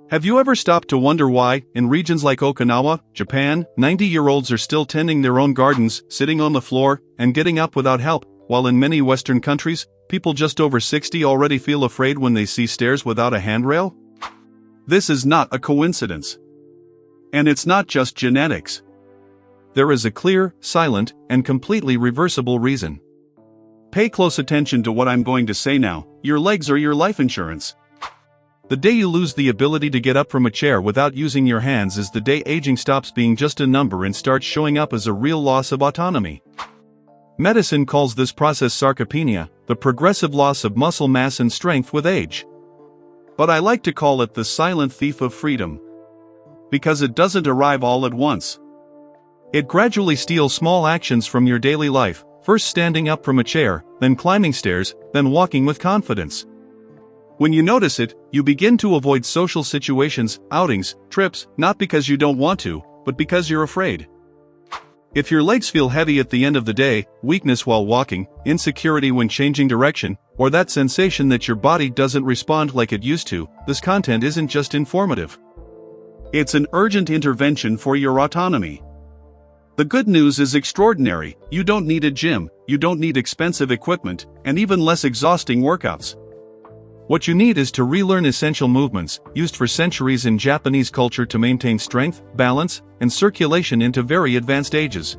Have you ever stopped to wonder why, in regions like Okinawa, Japan, 90-year-olds are still tending their own gardens, sitting on the floor, and getting up without help, while in many Western countries, people just over 60 already feel afraid when they see stairs without a handrail? This is not a coincidence. And it's not just genetics. There is a clear, silent, and completely reversible reason. Pay close attention to what I'm going to say now. Your legs are your life insurance. The day you lose the ability to get up from a chair without using your hands is the day aging stops being just a number and starts showing up as a real loss of autonomy. Medicine calls this process sarcopenia, the progressive loss of muscle mass and strength with age. But I like to call it the silent thief of freedom. Because it doesn't arrive all at once. It gradually steals small actions from your daily life, first standing up from a chair, then climbing stairs, then walking with confidence. When you notice it, you begin to avoid social situations, outings, trips, not because you don't want to, but because you're afraid. If your legs feel heavy at the end of the day, weakness while walking, insecurity when changing direction, or that sensation that your body doesn't respond like it used to, this content isn't just informative. It's an urgent intervention for your autonomy. The good news is extraordinary. You don't need a gym, you don't need expensive equipment, and even less exhausting workouts. What you need is to relearn essential movements, used for centuries in Japanese culture to maintain strength, balance, and circulation into very advanced ages.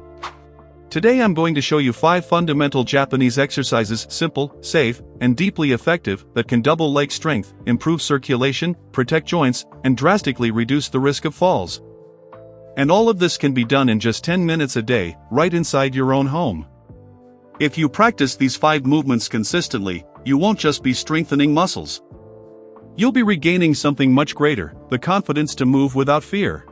Today I'm going to show you 5 fundamental Japanese exercises, simple, safe, and deeply effective, that can double leg strength, improve circulation, protect joints, and drastically reduce the risk of falls. And all of this can be done in just 10 minutes a day, right inside your own home. If you practice these 5 movements consistently, you won't just be strengthening muscles. You'll be regaining something much greater, the confidence to move without fear.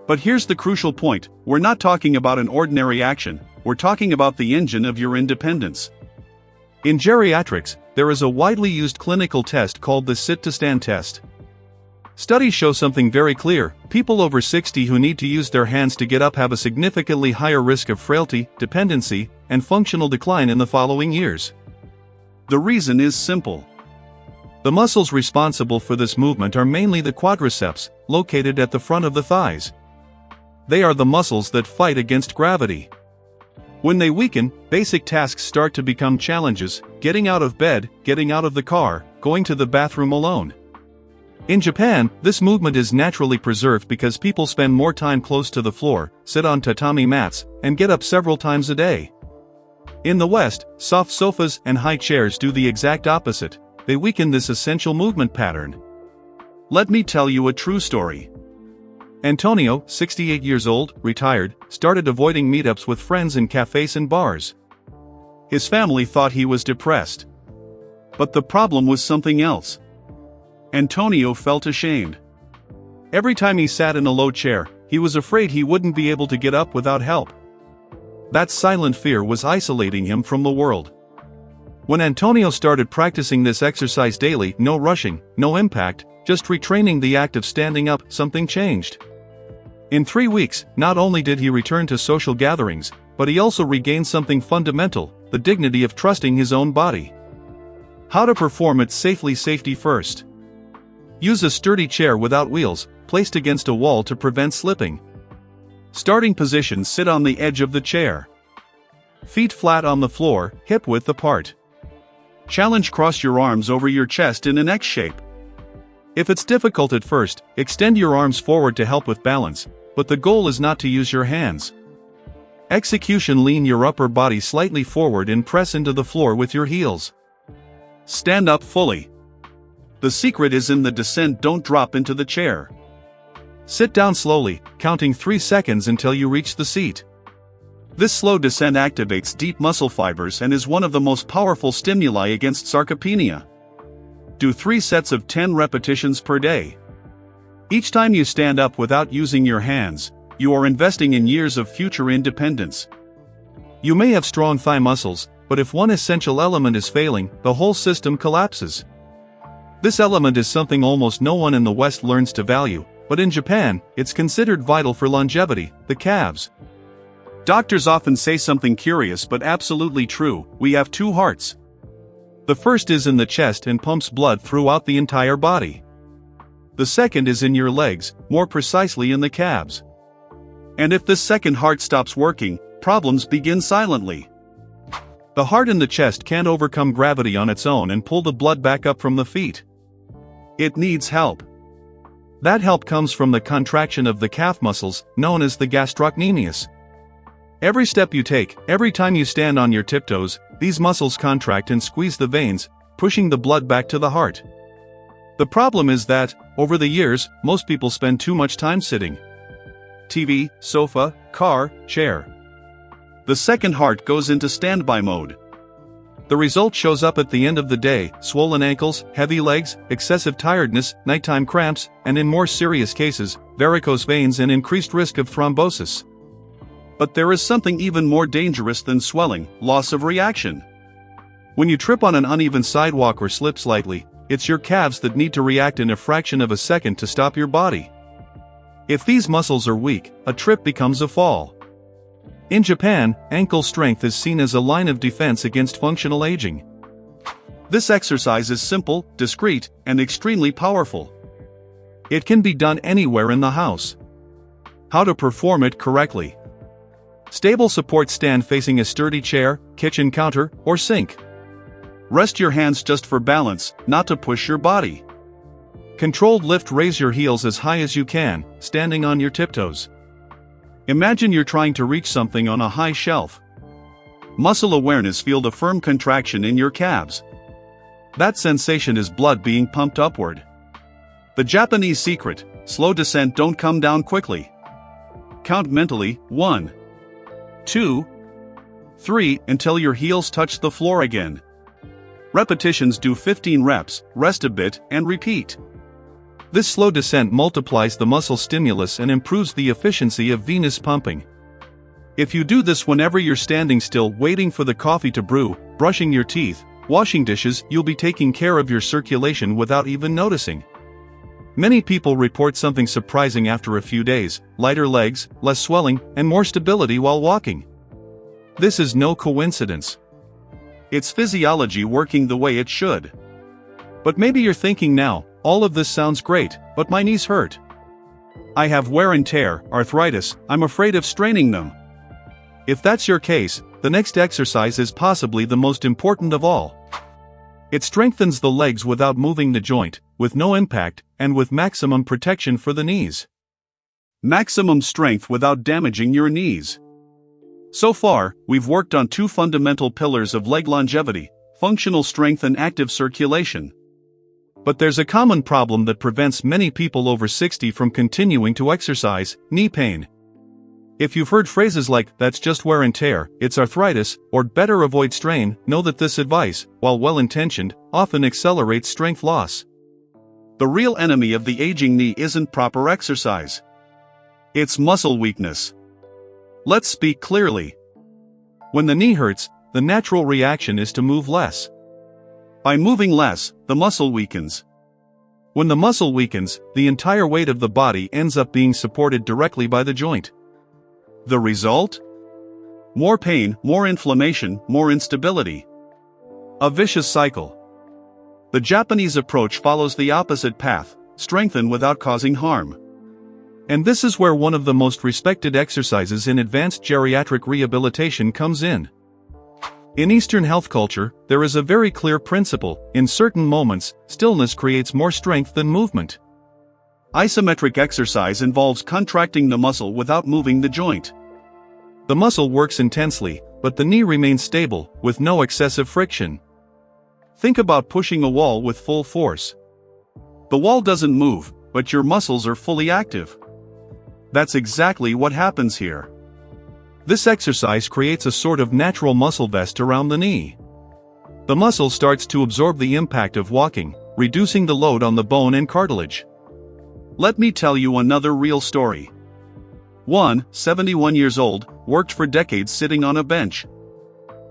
But here's the crucial point, we're not talking about an ordinary action, we're talking about the engine of your independence. In geriatrics, there is a widely used clinical test called the sit-to-stand test. Studies show something very clear, people over 60 who need to use their hands to get up have a significantly higher risk of frailty, dependency, and functional decline in the following years. The reason is simple. The muscles responsible for this movement are mainly the quadriceps, located at the front of the thighs. They are the muscles that fight against gravity. When they weaken, basic tasks start to become challenges, getting out of bed, getting out of the car, going to the bathroom alone. In Japan, this movement is naturally preserved because people spend more time close to the floor, sit on tatami mats, and get up several times a day. In the West, soft sofas and high chairs do the exact opposite. They weaken this essential movement pattern. Let me tell you a true story. Antonio, 68 years old, retired, started avoiding meetups with friends in cafes and bars. His family thought he was depressed. But the problem was something else. Antonio felt ashamed. Every time he sat in a low chair, he was afraid he wouldn't be able to get up without help. That silent fear was isolating him from the world. When Antonio started practicing this exercise daily, no rushing, no impact, just retraining the act of standing up, something changed. In 3 weeks, not only did he return to social gatherings, but he also regained something fundamental, the dignity of trusting his own body. How to perform it safely. Safety first. Use a sturdy chair without wheels, placed against a wall to prevent slipping. Starting position: sit on the edge of the chair. Feet flat on the floor, hip width apart. Challenge: cross your arms over your chest in an X shape. If it's difficult at first, extend your arms forward to help with balance, but the goal is not to use your hands. Execution: lean your upper body slightly forward and press into the floor with your heels. Stand up fully. The secret is in the descent, don't drop into the chair. Sit down slowly, counting 3 seconds until you reach the seat. This slow descent activates deep muscle fibers and is one of the most powerful stimuli against sarcopenia. Do 3 sets of 10 repetitions per day. Each time you stand up without using your hands, you are investing in years of future independence. You may have strong thigh muscles, but if one essential element is failing, the whole system collapses. This element is something almost no one in the West learns to value, but in Japan, it's considered vital for longevity: the calves. Doctors often say something curious but absolutely true: we have 2 hearts. The first is in the chest and pumps blood throughout the entire body. The second is in your legs, more precisely in the calves. And if this second heart stops working, problems begin silently. The heart in the chest can't overcome gravity on its own and pull the blood back up from the feet. It needs help. That help comes from the contraction of the calf muscles, known as the gastrocnemius. Every step you take, every time you stand on your tiptoes, these muscles contract and squeeze the veins, pushing the blood back to the heart. The problem is that, over the years, most people spend too much time sitting. TV, sofa, car, chair. The second heart goes into standby mode. The result shows up at the end of the day: swollen ankles, heavy legs, excessive tiredness, nighttime cramps, and in more serious cases, varicose veins and increased risk of thrombosis. But there is something even more dangerous than swelling: loss of reaction. When you trip on an uneven sidewalk or slip slightly, it's your calves that need to react in a fraction of a second to stop your body. If these muscles are weak, a trip becomes a fall. In Japan, ankle strength is seen as a line of defense against functional aging. This exercise is simple, discreet, and extremely powerful. It can be done anywhere in the house. How to perform it correctly. Stable support: stand facing a sturdy chair, kitchen counter, or sink. Rest your hands just for balance, not to push your body. Controlled lift: raise your heels as high as you can, standing on your tiptoes. Imagine you're trying to reach something on a high shelf. Muscle awareness: feel the firm contraction in your calves. That sensation is blood being pumped upward. The Japanese secret: slow descent, don't come down quickly. Count mentally: 1, 2, 3, until your heels touch the floor again. Repetitions: do 15 reps, rest a bit, and repeat. This slow descent multiplies the muscle stimulus and improves the efficiency of venous pumping. If you do this whenever you're standing still, waiting for the coffee to brew, brushing your teeth, washing dishes, you'll be taking care of your circulation without even noticing. Many people report something surprising after a few days: lighter legs, less swelling, and more stability while walking. This is no coincidence. It's physiology working the way it should. But maybe you're thinking now, all of this sounds great, but my knees hurt. I have wear and tear, arthritis, I'm afraid of straining them. If that's your case, the next exercise is possibly the most important of all. It strengthens the legs without moving the joint, with no impact, and with maximum protection for the knees. Maximum strength without damaging your knees. So far, we've worked on two fundamental pillars of leg longevity: functional strength and active circulation. But there's a common problem that prevents many people over 60 from continuing to exercise: knee pain. If you've heard phrases like, "that's just wear and tear, it's arthritis," or "better avoid strain," know that this advice, while well-intentioned, often accelerates strength loss. The real enemy of the aging knee isn't proper exercise. It's muscle weakness. Let's speak clearly. When the knee hurts, the natural reaction is to move less. By moving less, the muscle weakens. When the muscle weakens, the entire weight of the body ends up being supported directly by the joint. The result? More pain, more inflammation, more instability. A vicious cycle. The Japanese approach follows the opposite path: strengthen without causing harm. And this is where one of the most respected exercises in advanced geriatric rehabilitation comes in. In Eastern health culture, there is a very clear principle: in certain moments, stillness creates more strength than movement. Isometric exercise involves contracting the muscle without moving the joint. The muscle works intensely, but the knee remains stable, with no excessive friction. Think about pushing a wall with full force. The wall doesn't move, but your muscles are fully active. That's exactly what happens here. This exercise creates a sort of natural muscle vest around the knee. The muscle starts to absorb the impact of walking, reducing the load on the bone and cartilage. Let me tell you another real story. One, 71 years old, worked for decades sitting on a bench.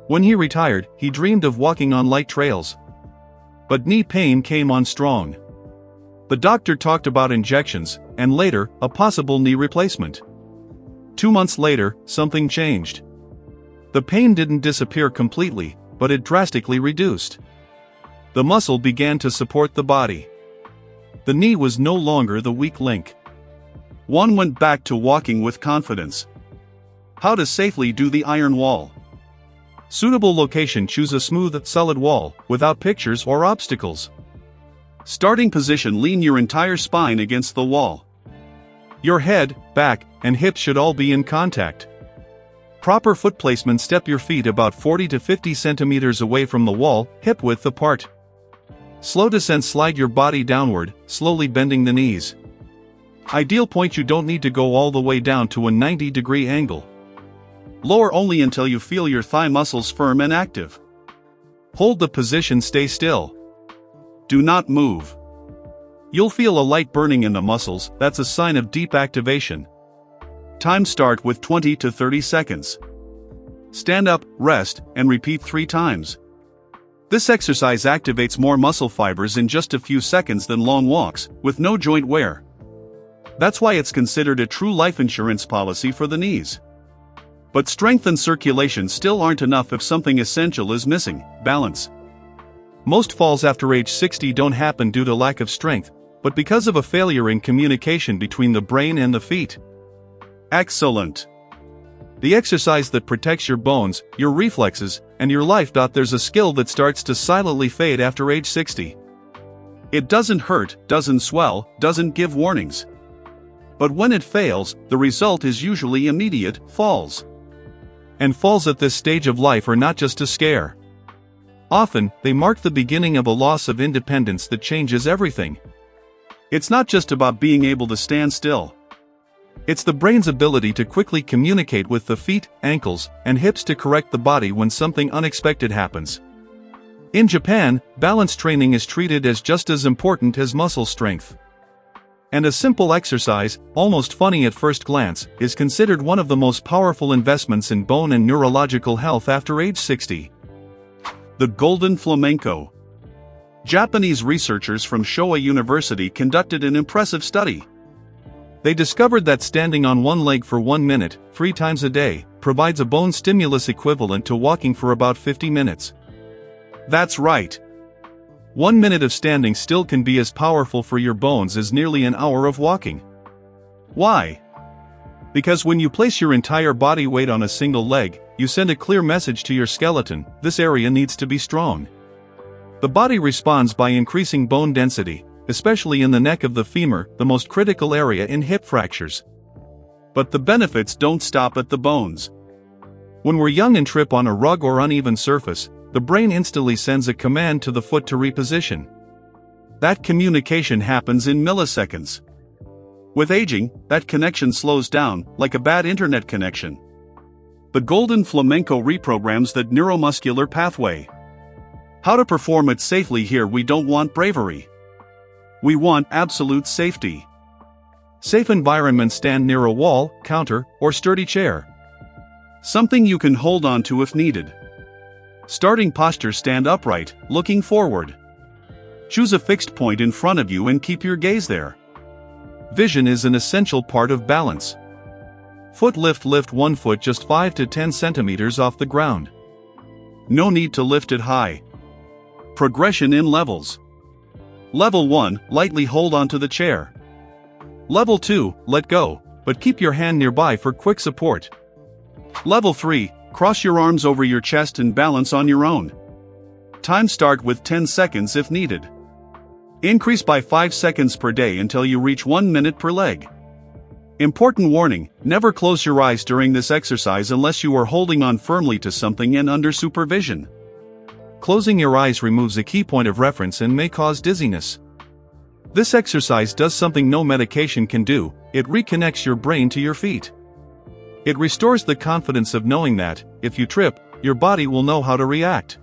When he retired, he dreamed of walking on light trails. But knee pain came on strong. The doctor talked about injections, and later, a possible knee replacement. 2 months later, something changed. The pain didn't disappear completely, but it drastically reduced. The muscle began to support the body. The knee was no longer the weak link. One went back to walking with confidence. How to safely do the iron wall. Suitable location: choose a smooth, solid wall, without pictures or obstacles. Starting position: lean your entire spine against the wall. Your head, back, and hips should all be in contact. Proper foot placement: step your feet about 40 to 50 centimeters away from the wall, hip width apart. Slow descent: slide your body downward, slowly bending the knees. Ideal point: you don't need to go all the way down to a 90-degree angle. Lower only until you feel your thigh muscles firm and active. Hold the position, stay still. Do not move. You'll feel a light burning in the muscles, that's a sign of deep activation. Time: start with 20 to 30 seconds. Stand up, rest, and repeat 3 times. This exercise activates more muscle fibers in just a few seconds than long walks, with no joint wear. That's why it's considered a true life insurance policy for the knees. But strength and circulation still aren't enough if something essential is missing: balance. Most falls after age 60 don't happen due to lack of strength, but because of a failure in communication between the brain and the feet. Excellent. The exercise that protects your bones, your reflexes, and your life. There's a skill that starts to silently fade after age 60. It doesn't hurt, doesn't swell, doesn't give warnings. But when it fails, the result is usually immediate: falls. And falls at this stage of life are not just a scare. Often, they mark the beginning of a loss of independence that changes everything. It's not just about being able to stand still. It's the brain's ability to quickly communicate with the feet, ankles, and hips to correct the body when something unexpected happens. In Japan, balance training is treated as just as important as muscle strength. And a simple exercise, almost funny at first glance, is considered one of the most powerful investments in bone and neurological health after age 60. The golden flamenco. Japanese researchers from Showa University conducted an impressive study. They discovered that standing on one leg for 1 minute, 3 times a day, provides a bone stimulus equivalent to walking for about 50 minutes. That's right. 1 minute of standing still can be as powerful for your bones as nearly an hour of walking. Why? Because when you place your entire body weight on a single leg, you send a clear message to your skeleton: this area needs to be strong. The body responds by increasing bone density, especially in the neck of the femur, the most critical area in hip fractures. But the benefits don't stop at the bones. When we're young and trip on a rug or uneven surface, the brain instantly sends a command to the foot to reposition. That communication happens in milliseconds. With aging, that connection slows down, like a bad internet connection. The golden flamenco reprograms that neuromuscular pathway. How to perform it safely? Here we don't want bravery. We want absolute safety. Safe environment: stand near a wall, counter, or sturdy chair. Something you can hold on to if needed. Starting posture: stand upright, looking forward. Choose a fixed point in front of you and keep your gaze there. Vision is an essential part of balance. Foot lift: lift one foot just 5 to 10 centimeters off the ground. No need to lift it high. Progression in levels. Level 1, lightly hold onto the chair. Level 2, let go, but keep your hand nearby for quick support. Level 3, cross your arms over your chest and balance on your own. Time: start with 10 seconds if needed. Increase by 5 seconds per day until you reach 1 minute per leg. Important warning: never close your eyes during this exercise unless you are holding on firmly to something and under supervision. Closing your eyes removes a key point of reference and may cause dizziness. This exercise does something no medication can do: it reconnects your brain to your feet. It restores the confidence of knowing that, if you trip, your body will know how to react.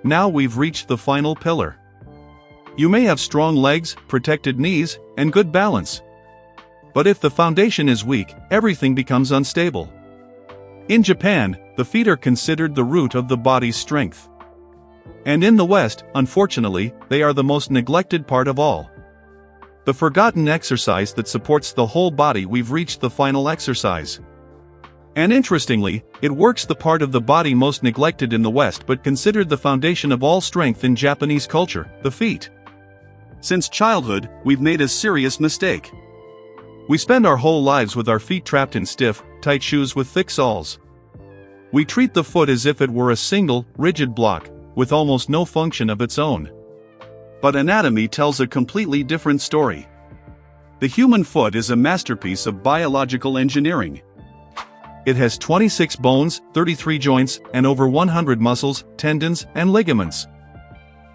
Now we've reached the final pillar. You may have strong legs, protected knees, and good balance. But if the foundation is weak, everything becomes unstable. In Japan, the feet are considered the root of the body's strength. And in the West, unfortunately, they are the most neglected part of all. The forgotten exercise that supports the whole body. We've reached the final exercise. And interestingly, it works the part of the body most neglected in the West but considered the foundation of all strength in Japanese culture: the feet. Since childhood, we've made a serious mistake. We spend our whole lives with our feet trapped in stiff, tight shoes with thick soles. We treat the foot as if it were a single, rigid block, with almost no function of its own. But anatomy tells a completely different story. The human foot is a masterpiece of biological engineering. It has 26 bones, 33 joints, and over 100 muscles, tendons, and ligaments.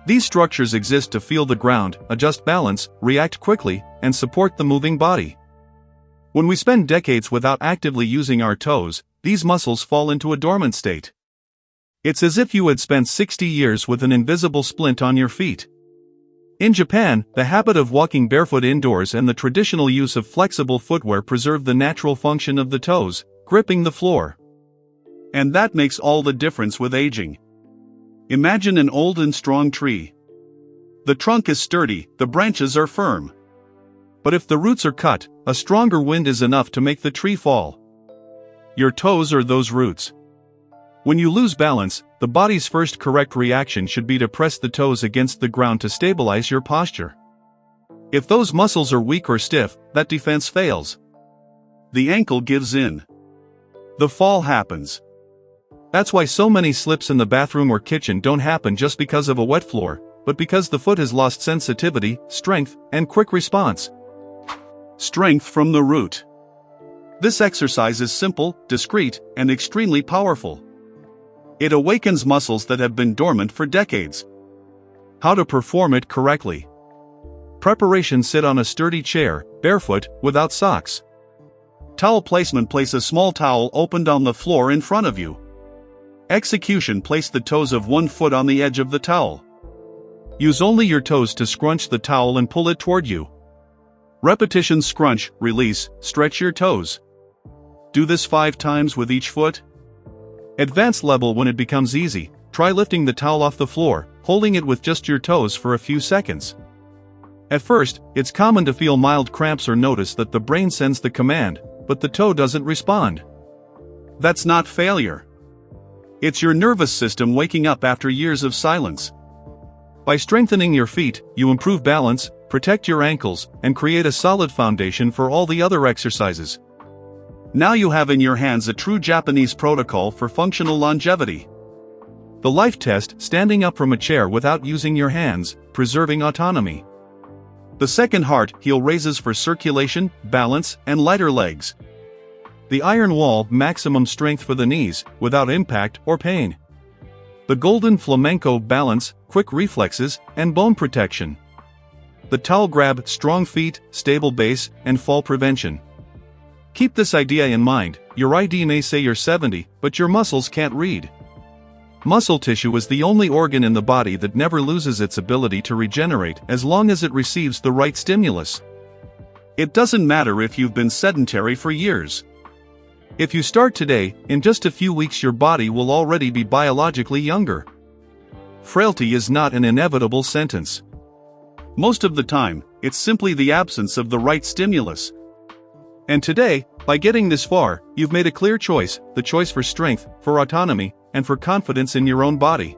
These structures exist to feel the ground, adjust balance, react quickly, and support the moving body. When we spend decades without actively using our toes, these muscles fall into a dormant state. It's as if you had spent 60 years with an invisible splint on your feet. In Japan, the habit of walking barefoot indoors and the traditional use of flexible footwear preserve the natural function of the toes, gripping the floor. And that makes all the difference with aging. Imagine an old and strong tree. The trunk is sturdy, the branches are firm. But if the roots are cut, a stronger wind is enough to make the tree fall. Your toes are those roots. When you lose balance, the body's first correct reaction should be to press the toes against the ground to stabilize your posture. If those muscles are weak or stiff, that defense fails. The ankle gives in. The fall happens. That's why so many slips in the bathroom or kitchen don't happen just because of a wet floor, but because the foot has lost sensitivity, strength, and quick response. Strength from the root. This exercise is simple, discreet, and extremely powerful. It awakens muscles that have been dormant for decades. How to perform it correctly. Preparation: sit on a sturdy chair, barefoot, without socks. Towel placement: place a small towel opened on the floor in front of you. Execution: place the toes of one foot on the edge of the towel. Use only your toes to scrunch the towel and pull it toward you. Repetition: scrunch, release, stretch your toes. Do this 5 times with each foot. Advanced level: when it becomes easy, try lifting the towel off the floor, holding it with just your toes for a few seconds. At first, it's common to feel mild cramps or notice that the brain sends the command, but the toe doesn't respond. That's not failure. It's your nervous system waking up after years of silence. By strengthening your feet, you improve balance, protect your ankles, and create a solid foundation for all the other exercises. Now you have in your hands a true Japanese protocol for functional longevity. The life test: standing up from a chair without using your hands, preserving autonomy. The second heart heel raises for circulation, balance, and lighter legs. The iron wall: maximum strength for the knees, without impact or pain. The golden flamenco: balance, quick reflexes, and bone protection. The towel grab: strong feet, stable base, and fall prevention. Keep this idea in mind: your ID may say you're 70, but your muscles can't read. Muscle tissue is the only organ in the body that never loses its ability to regenerate as long as it receives the right stimulus. It doesn't matter if you've been sedentary for years. If you start today, in just a few weeks your body will already be biologically younger. Frailty is not an inevitable sentence. Most of the time, it's simply the absence of the right stimulus. And today, by getting this far, you've made a clear choice: the choice for strength, for autonomy, and for confidence in your own body.